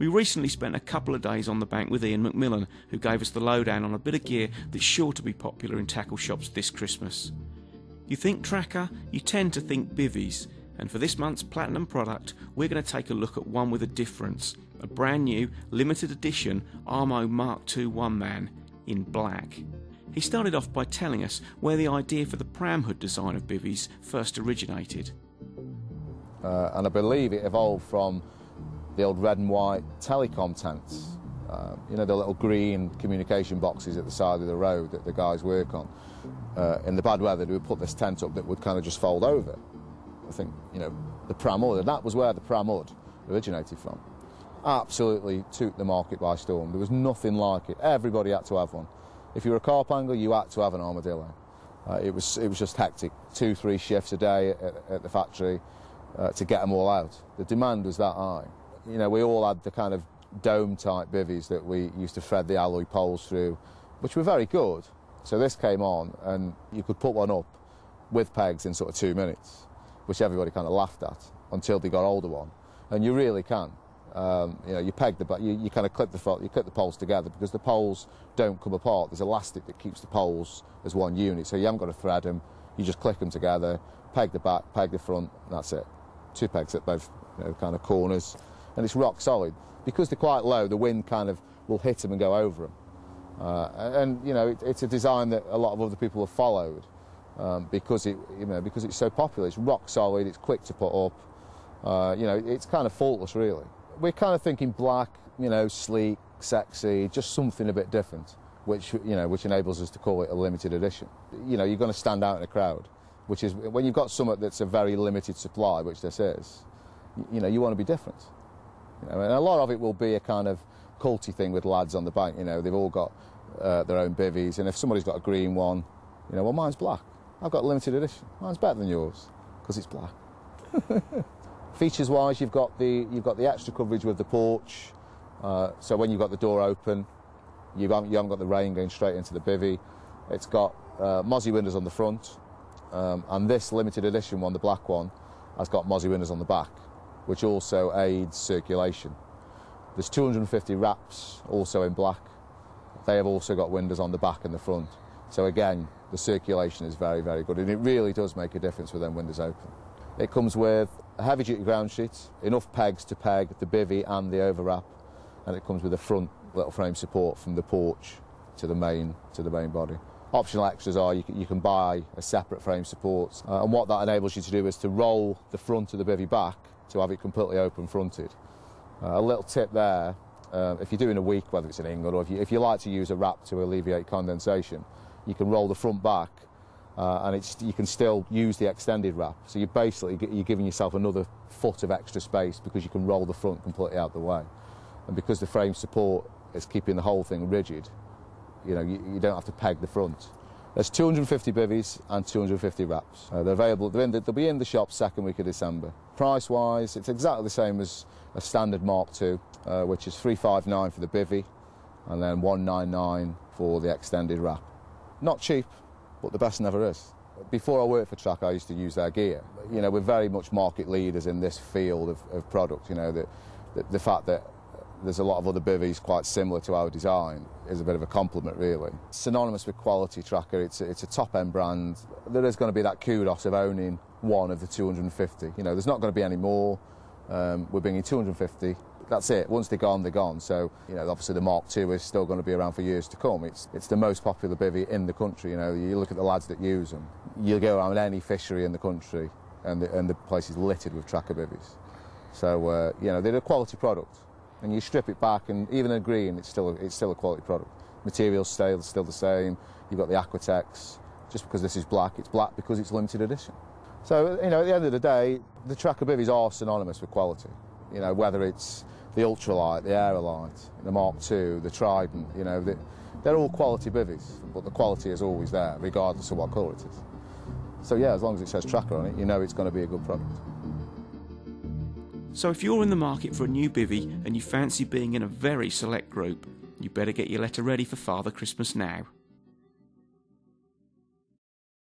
We recently spent a couple of days on the bank with Ian McMillan, who gave us the lowdown on a bit of gear that's sure to be popular in tackle shops this Christmas. You think tracker, you tend to think bivvies, and for this month's Platinum product, we're going to take a look at one with a difference, a brand new, limited edition Armo Mark II One Man in black. He started off by telling us where the idea for the pram hood design of bivvies first originated. And I believe it evolved from the old red and white telecom tents, you know, the little green communication boxes at the side of the road that the guys work on. In the bad weather, they would put this tent up that would kind of just fold over. I think, you know, the pram hood, and that was where the pram hood originated from. Absolutely took the market by storm. There was nothing like it. Everybody had to have one. If you were a carpenter, you had to have an armadillo. It was just hectic. 2-3 shifts a day at the factory to get them all out. The demand was that high. You know, we all had the kind of dome-type bivvies that we used to thread the alloy poles through, which were very good. So this came on, and you could put one up with pegs in sort of 2 minutes, which everybody kind of laughed at until they got older one. And you really can. You know, you peg you kind of clip the poles together because the poles don't come apart. There's elastic that keeps the poles as one unit, so you haven't got to thread them. You just click them together, peg the back, peg the front, and that's it. 2 pegs at both, you know, kind of corners, and it's rock solid. Because they're quite low, the wind kind of will hit them and go over them. And you know, it's a design that a lot of other people have followed because it's so popular. It's rock solid. It's quick to put up. You know, it's kind of faultless, really. We're kind of thinking black, you know, sleek, sexy, just something a bit different, which enables us to call it a limited edition. You know, you're going to stand out in a crowd, which is when you've got something that's a very limited supply, which this is. You know, you want to be different. You know, and a lot of it will be a kind of culty thing with lads on the bank. You know, they've all got their own bivvies, and if somebody's got a green one, you know, well, mine's black. I've got a limited edition. Mine's better than yours because it's black. Features-wise, you've got the extra coverage with the porch. So when you've got the door open, you haven't got the rain going straight into the bivvy. It's got mozzie windows on the front, and this limited edition one, the black one, has got mozzie windows on the back, which also aids circulation. There's 250 wraps also in black. They have also got windows on the back and the front. So again, the circulation is very, very good, and it really does make a difference with them windows open. It comes with a heavy-duty ground sheet, enough pegs to peg the bivvy and the overwrap, and it comes with a front little frame support from the porch to the main body. Optional extras are you can buy a separate frame support, and what that enables you to do is to roll the front of the bivvy back to have it completely open fronted. A little tip there, if you're doing a week, whether it's in England or if you like to use a wrap to alleviate condensation, you can roll the front back and you can still use the extended wrap. So you're giving yourself another foot of extra space because you can roll the front completely out the way. And because the frame support is keeping the whole thing rigid, you know, you don't have to peg the front. There's 250 bivvies and 250 wraps. They're available. They'll be in the shop second week of December. Price-wise, it's exactly the same as a standard Mark II, which is $359 for the bivvy, and then $199 for the extended wrap. Not cheap, but the best never is. Before I worked for Track, I used to use their gear. You know, we're very much market leaders in this field of product. You know, the fact that there's a lot of other bivvies quite similar to our design is a bit of a compliment, really. Synonymous with quality, Tracker. It's a top-end brand. There is going to be that kudos of owning one of the 250. You know, there's not going to be any more. We're bringing 250. That's it. Once they're gone, they're gone. So, you know, obviously the Mark II is still going to be around for years to come. It's the most popular bivvy in the country. You know, you look at the lads that use them. You go around any fishery in the country, and the place is littered with Tracker bivvies. So, you know, they're a quality product. And you strip it back, and even in green, it's still a quality product. Materials still the same. You've got the Aquatex. Just because this is black, it's black because it's limited edition. So, you know, at the end of the day, the Tracker bivvies are synonymous with quality. You know, whether it's the Ultralight, the Aerolite, the Mark II, the Trident, you know, they're all quality bivvies, but the quality is always there, regardless of what colour it is. So, yeah, as long as it says Tracker on it, you know it's going to be a good product. So if you're in the market for a new bivvy and you fancy being in a very select group, you better get your letter ready for Father Christmas now.